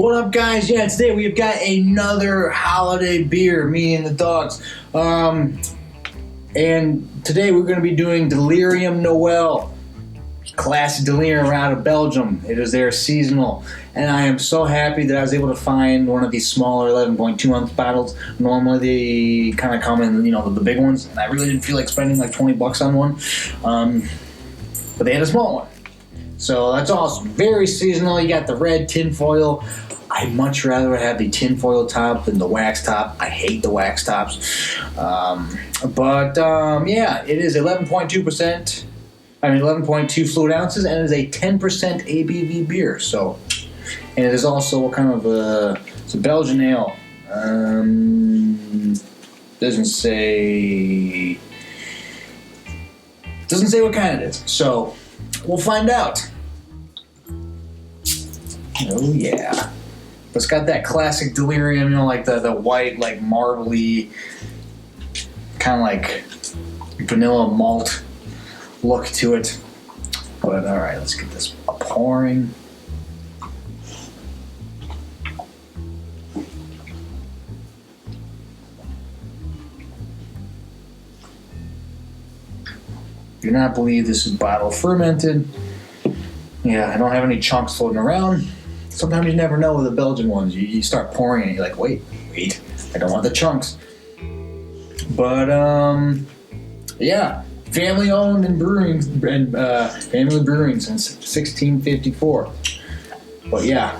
What up, guys? Yeah, today we've got another holiday beer, me and the dogs. And today we're going to be doing Delirium Noel. Classic Delirium out of Belgium. It is their seasonal. And I am so happy that I was able to find one of these smaller 11.2 ounce bottles. Normally they kind of come in, the big ones. And I really didn't feel like spending like $20 on one. But they had a small one. So that's awesome. Very seasonal. You got the red tinfoil. I'd much rather have the tinfoil top than the wax top. I hate the wax tops. Yeah, it is 11.2%. 11.2 fluid ounces, and it is a 10% ABV beer. So, and it is also it's a Belgian ale. Doesn't say what kind it is. So, we'll find out. Oh yeah. But it's got that classic Delirium, like the white, like marbly, kind of like vanilla malt look to it. But alright, let's get this pouring. Do not believe this is bottle fermented. Yeah, I don't have any chunks floating around. Sometimes you never know with the Belgian ones. You start pouring and you're like, wait, I don't want the chunks. But yeah, family owned and family brewing since 1654. But yeah,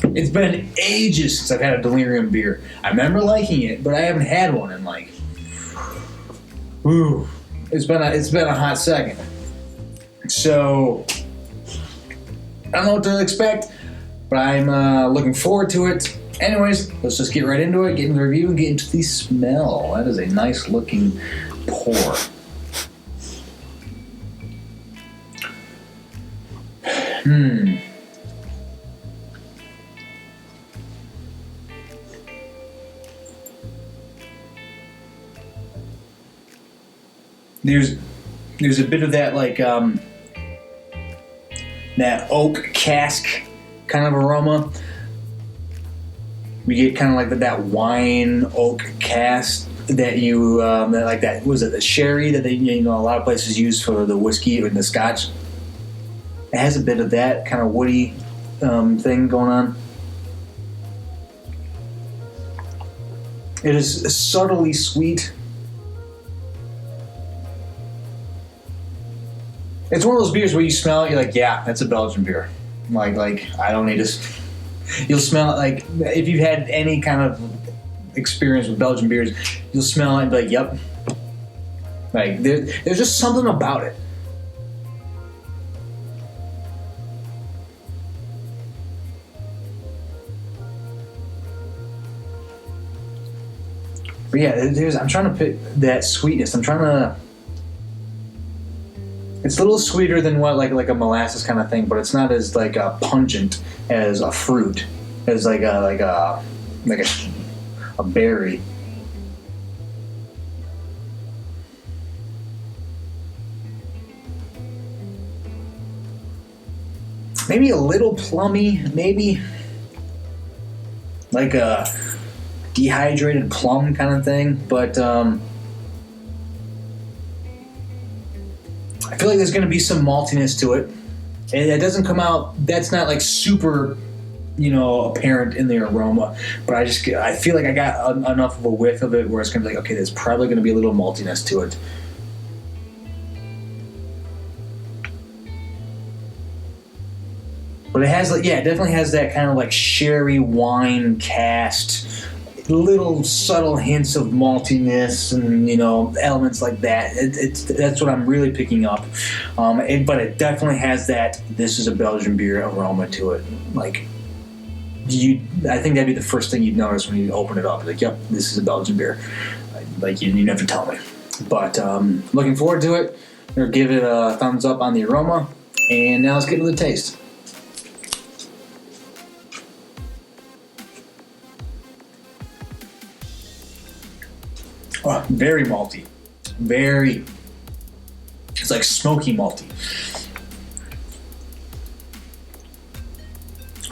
it's been ages since I've had a Delirium beer. I remember liking it, but I haven't had one in it's been a hot second. So I don't know what to expect, but I'm looking forward to it. Anyways, let's just get right into it, get into the review, and get into the smell. That is a nice looking pour. There's a bit of that that oak cask kind of aroma. We get kind of like that wine oak cask that was it the sherry that they a lot of places use for the whiskey or the scotch. It has a bit of that kind of woody thing going on. It is subtly sweet. It's one of those beers where you smell it, you're like, yeah, that's a Belgian beer. Like I don't need to. You'll smell it like if you've had any kind of experience with Belgian beers, you'll smell it and be like, yep. Like there's just something about it. But yeah, I'm trying to pick that sweetness. It's a little sweeter than what like a molasses kind of thing, but it's not as pungent as a fruit, as a berry. Maybe a little plummy, maybe like a dehydrated plum kind of thing, but I feel like there's going to be some maltiness to it. And it doesn't come out, that's not super, apparent in the aroma. But I feel like I got enough of a whiff of it where it's going to be like, okay, there's probably going to be a little maltiness to it. But it has, it definitely has that kind of sherry wine cast, little subtle hints of maltiness and elements like that. That's what I'm really picking up. But it definitely has that this is a Belgian beer aroma to it. I think that'd be the first thing you'd notice when you open it up. Like, yep, this is a Belgian beer. You never tell me. But looking forward to it. I'm gonna give it a thumbs up on the aroma. And now let's get into the taste. Oh, very malty. It's like smoky malty.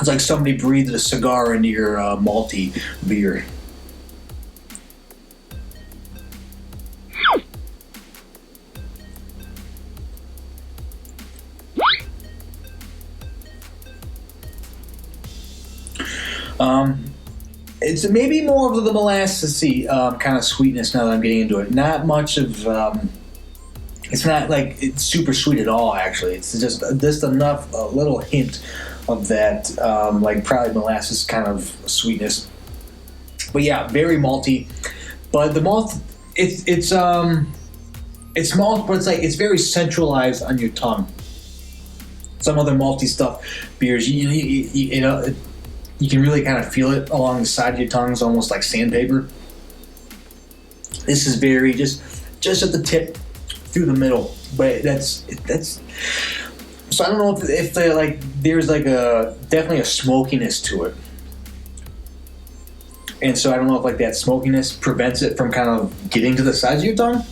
It's like somebody breathed a cigar into your malty beer. It's maybe more of the molassesy kind of sweetness now that I'm getting into it. Not much of. It's not like it's super sweet at all. Actually, it's just enough, a little hint of that, like probably molasses kind of sweetness. But yeah, very malty. But the malt, it's malt, but it's like it's very centralized on your tongue. Some other malty stuff, beers, you know. You can really kind of feel it along the side of your tongue. It's almost like sandpaper. This is very just at the tip, through the middle. But that's. So I don't know if they like. There's like definitely a smokiness to it, and so I don't know if like that smokiness prevents it from kind of getting to the sides of your tongue.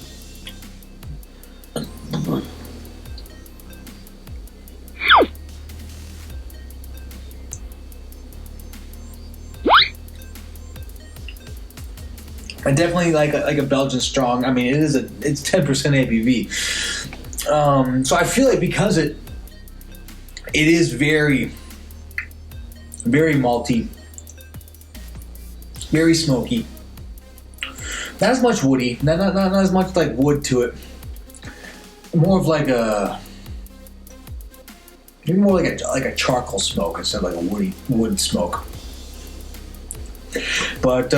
I definitely like a Belgian strong. I mean, it's 10% ABV. So I feel like because it is very, very malty, very smoky. Not as much woody. Not as much like wood to it. More of like maybe more like a charcoal smoke instead of like a wood smoke. But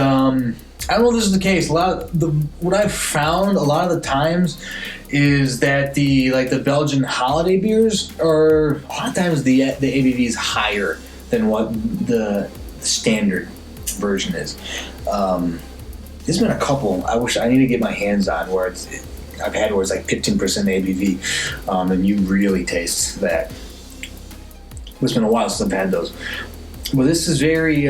I don't know if this is the case. What I've found a lot of the times is that the Belgian holiday beers are a lot of times the ABV is higher than what the standard version is. There's been a couple I need to get my hands on where I've had where it's like 15% ABV, and you really taste that. It's been a while since I've had those. Well, this is very.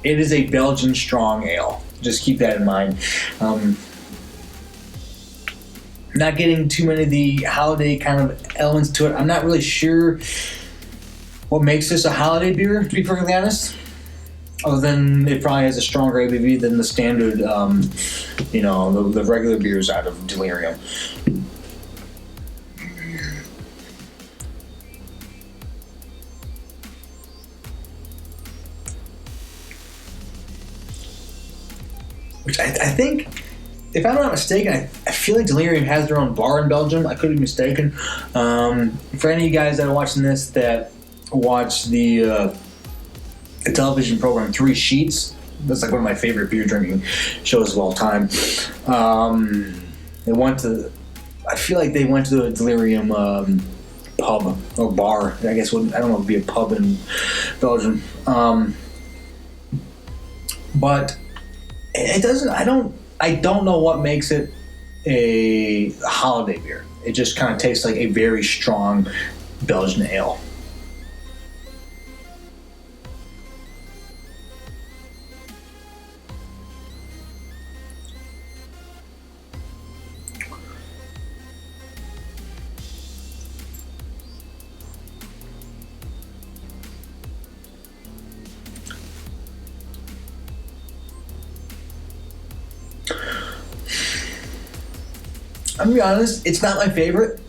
It is a Belgian strong ale. Just keep that in mind. Not getting too many of the holiday kind of elements to it. I'm not really sure what makes this a holiday beer, to be perfectly honest. Other than it probably has a stronger ABV than the standard, the regular beers out of Delirium. Which I think, if I'm not mistaken, I feel like Delirium has their own bar in Belgium. I could be mistaken. For any of you guys that are watching this that watch the television program Three Sheets, that's like one of my favorite beer drinking shows of all time. I feel like they went to the Delirium pub or bar. I guess I don't know if it'd be a pub in Belgium. But it doesn't. I don't know what makes it a holiday beer. It just kind of tastes like a very strong Belgian ale. I'm gonna be honest, it's not my favorite.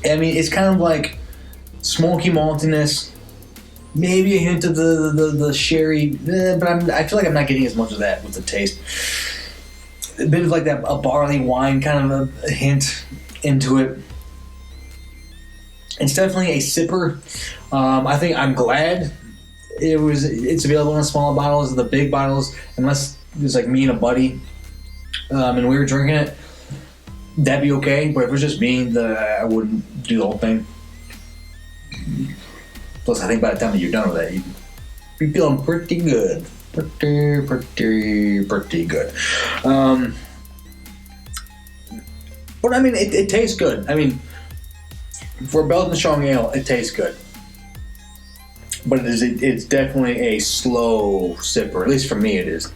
I mean, it's kind of like smoky maltiness, maybe a hint of the sherry, but I feel like I'm not getting as much of that with the taste. A bit of like a barley wine kind of a hint into it. It's definitely a sipper. I think I'm glad it's available in smaller bottles. The big bottles, unless it was like me and a buddy, and we were drinking it, that'd be okay. But if it was just me, I wouldn't do the whole thing. Plus, I think by the time that you're done with that, you'd be feeling pretty good. Pretty good. But I mean, it tastes good. I mean, for a Belgian strong ale, it tastes good. But it's definitely a slow sipper. At least for me, it is.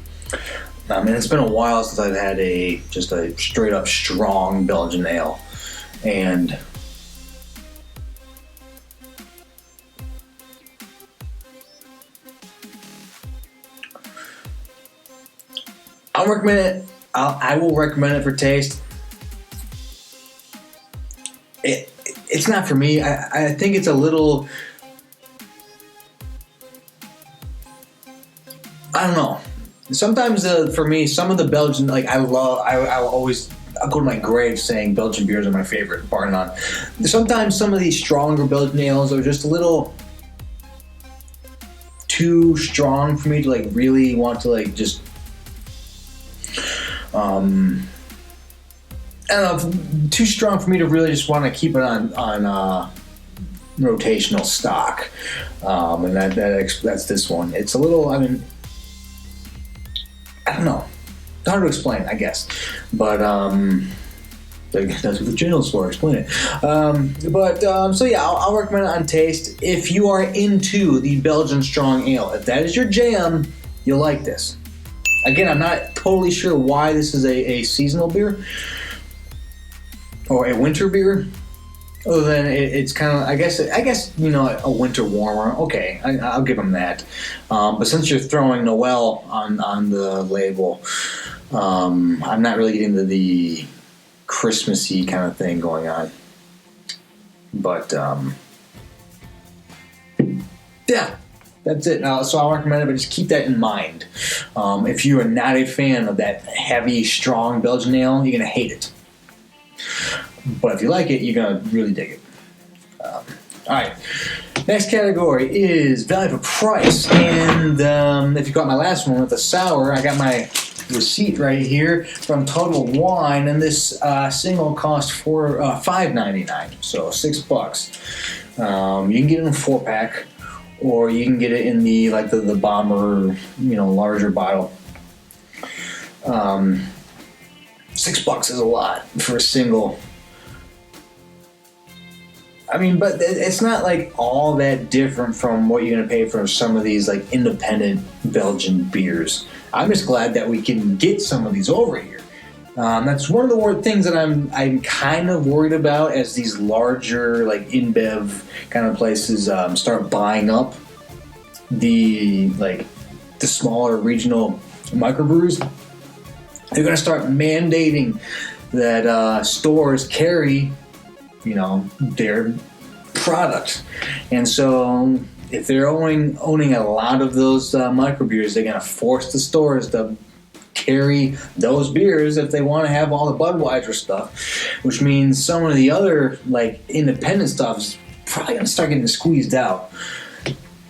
I mean, it's been a while since I've had just a straight up strong Belgian ale. And I'll recommend it. I will recommend it for taste. It's not for me. I think it's a little. I don't know. Sometimes for me, some of the Belgian, like I'll go to my grave saying Belgian beers are my favorite, bar none. Sometimes some of these stronger Belgian ales are just a little too strong for me to like really want to like just. I don't know, too strong for me to really just want to keep it on rotational stock, and that's this one. It's a little. I mean, I don't know. It's hard to explain, I guess, but that's what the channel's for. Explain it. So yeah, I'll recommend it on taste if you are into the Belgian strong ale. If that is your jam, you'll like this. Again, I'm not totally sure why this is a seasonal beer or a winter beer. Other than it's kind of, I guess a winter warmer. Okay, I'll give them that. But since you're throwing Noel on the label, I'm not really getting the Christmassy kind of thing going on. But yeah. That's it. So I'll recommend it, but just keep that in mind. If you are not a fan of that heavy, strong Belgian ale, you're going to hate it. But if you like it, you're going to really dig it. All right. Next category is value for price. And if you got my last one with the sour, I got my receipt right here from Total Wine, and this single cost $5.99, so $6. You can get it in a 4-pack. Or you can get it in the bomber, larger bottle. $6 is a lot for a single. I mean, but it's not like all that different from what you're gonna pay for some of these like independent Belgian beers. I'm just glad that we can get some of these over here. That's one of the things that I'm kind of worried about as these larger like InBev kind of places start buying up the smaller regional microbrews. They're going to start mandating that stores carry their product, and so if they're owning a lot of those microbeers, they're going to force the stores to carry those beers if they want to have all the Budweiser stuff, which means some of the other like independent stuff is probably going to start getting squeezed out.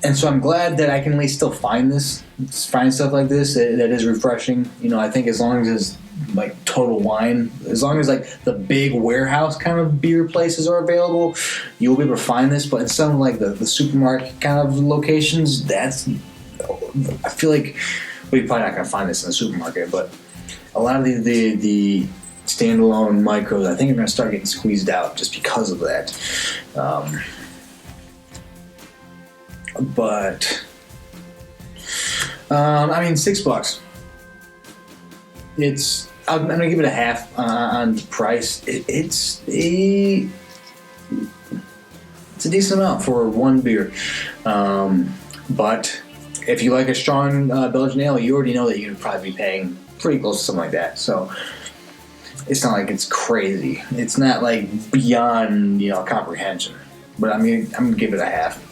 And so I'm glad that I can at least still find stuff like this that is refreshing. I think as long as it's like Total Wine, as long as like the big warehouse kind of beer places are available, you'll be able to find this. But in some like the supermarket kind of locations, I feel like we're probably not going to find this in the supermarket, but a lot of the standalone micros, I think, are going to start getting squeezed out just because of that. But I mean, $6. I'm going to give it a half on the price. It's a decent amount for one beer, but if you like a strong Belgian ale, you already know that you're going to probably be paying pretty close to something like that. So it's not like it's crazy. It's not like beyond comprehension. But I'm going to give it a half.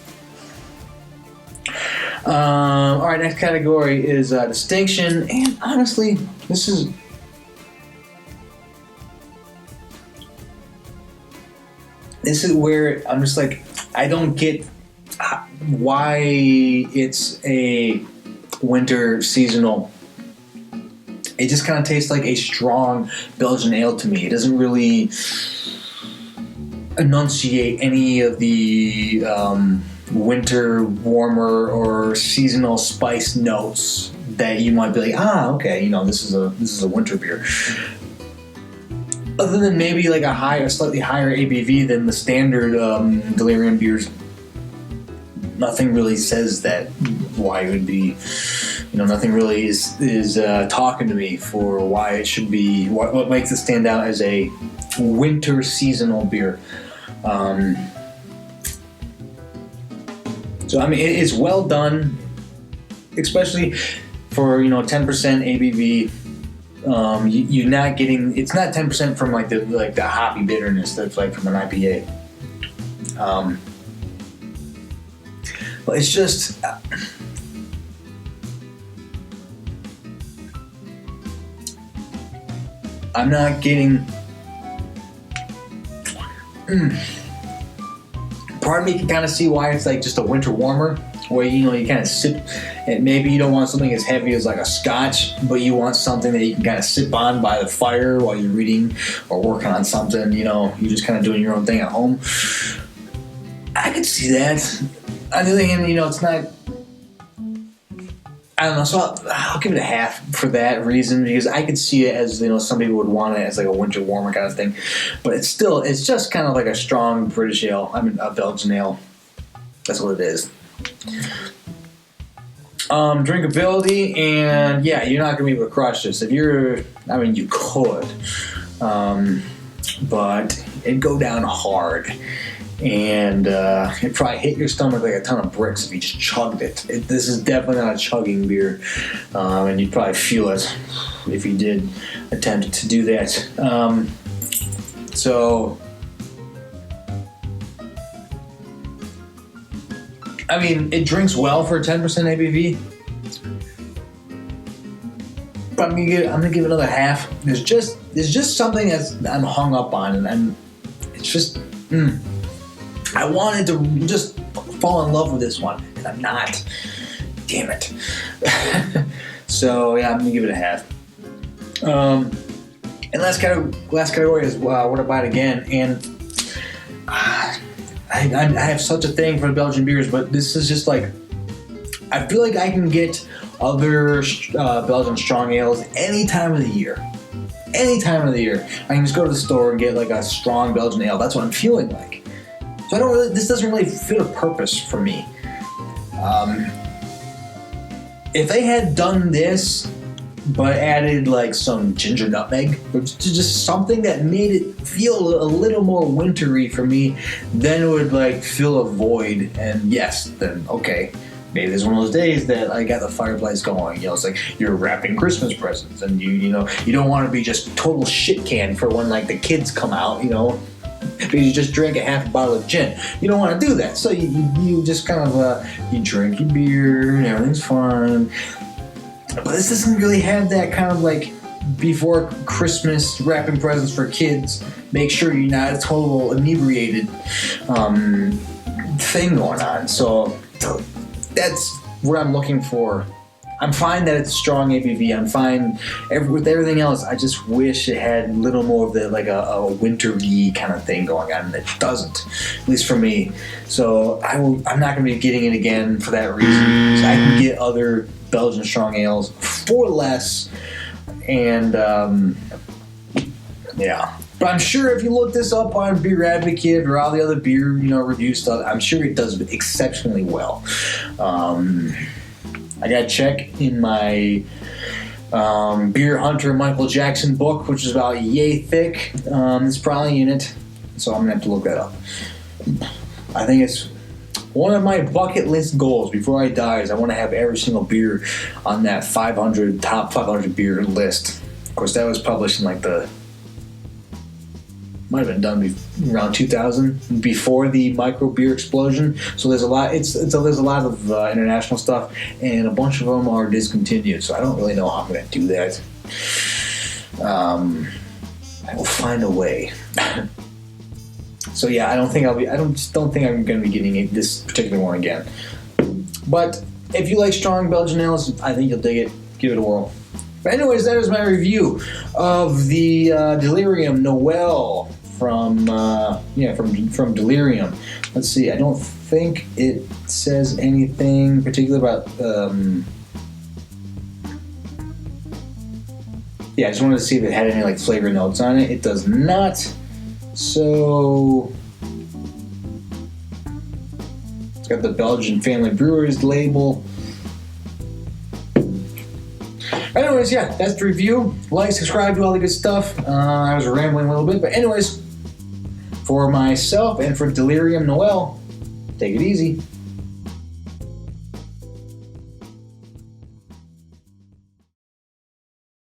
All right, next category is distinction, and honestly, this is where I'm just like, I don't get why it's a winter seasonal. It just kind of tastes like a strong Belgian ale to me. It doesn't really enunciate any of the winter warmer or seasonal spice notes that you might be like, okay, this is a winter beer. Other than maybe like a slightly higher ABV than the standard Delirium beers, nothing really says that why it would be, nothing really is talking to me for why it should be, what makes it stand out as a winter seasonal beer. So I mean, it's well done, especially for 10% ABV. You're not getting, it's not 10% from like the hoppy bitterness that's like from an IPA. But it's just I'm not getting. Part of me can kind of see why it's like just a winter warmer, where you kind of sip, and maybe you don't want something as heavy as like a scotch, but you want something that you can kind of sip on by the fire while you're reading or working on something. You're just kind of doing your own thing at home. I could see that. On the other hand, it's not. I don't know, so I'll give it a half for that reason, because I could see it as, some people would want it as like a winter warmer kind of thing. But it's just kind of like a strong British ale. I mean, a Belgian ale. That's what it is. Drinkability, and yeah, you're not going to be able to crush this. You could. But it'd go down hard. And it probably hit your stomach like a ton of bricks if you just chugged it. This is definitely not a chugging beer, and you'd probably feel it if you did attempt to do that. So, I mean, it drinks well for 10% ABV, but I'm gonna give it another half. There's just something that I'm hung up on, and it's just. I wanted to just fall in love with this one, and I'm not. Damn it. So yeah, I'm gonna give it a half. And last category is what about again? And I have such a thing for Belgian beers, but this is just like, I feel like I can get other Belgian strong ales any time of the year. Any time of the year, I can just go to the store and get like a strong Belgian ale. That's what I'm feeling like. So this doesn't really fit a purpose for me. If they had done this, but added like some ginger nutmeg, or just something that made it feel a little more wintry for me, then it would like fill a void. And yes, then okay, maybe there's one of those days that I got the fireplace going. It's like you're wrapping Christmas presents, and you don't want to be just total shit can for when like the kids come out. Because you just drank a half a bottle of gin. You don't want to do that. So you just kind of, you drink your beer and everything's fine. But this doesn't really have that kind of like before Christmas wrapping presents for kids. Make sure you're not a total inebriated thing going on. So that's what I'm looking for. I'm fine that it's strong ABV. I'm fine with everything else. I just wish it had a little more of the like a wintry kind of thing going on, and it doesn't, at least for me. So I'm not going to be getting it again for that reason. So I can get other Belgian strong ales for less, and yeah. But I'm sure if you look this up on Beer Advocate or all the other beer review stuff, I'm sure it does exceptionally well. I got to check in my Beer Hunter Michael Jackson book, which is about yay thick. It's probably in it, so I'm going to have to look that up. I think it's one of my bucket list goals before I die is I want to have every single beer on that top 500 beer list. Of course, that was published in like might have been done around 2000, before the micro beer explosion. So there's a lot. There's a lot of international stuff, and a bunch of them are discontinued. So I don't really know how I'm going to do that. I will find a way. So yeah, I don't think I'm going to be getting this particular one again. But if you like strong Belgian ales, I think you'll dig it. Give it a whirl. But anyways, that is my review of the Delirium Noel from Delirium. Let's see. I don't think it says anything particular about. Yeah, I just wanted to see if it had any like flavor notes on it. It does not. So it's got the Belgian Family Brewers label. Anyways, yeah, that's the review. Like, subscribe, do all the good stuff. I was rambling a little bit, but anyways, for myself and for Delirium Noel, take it easy.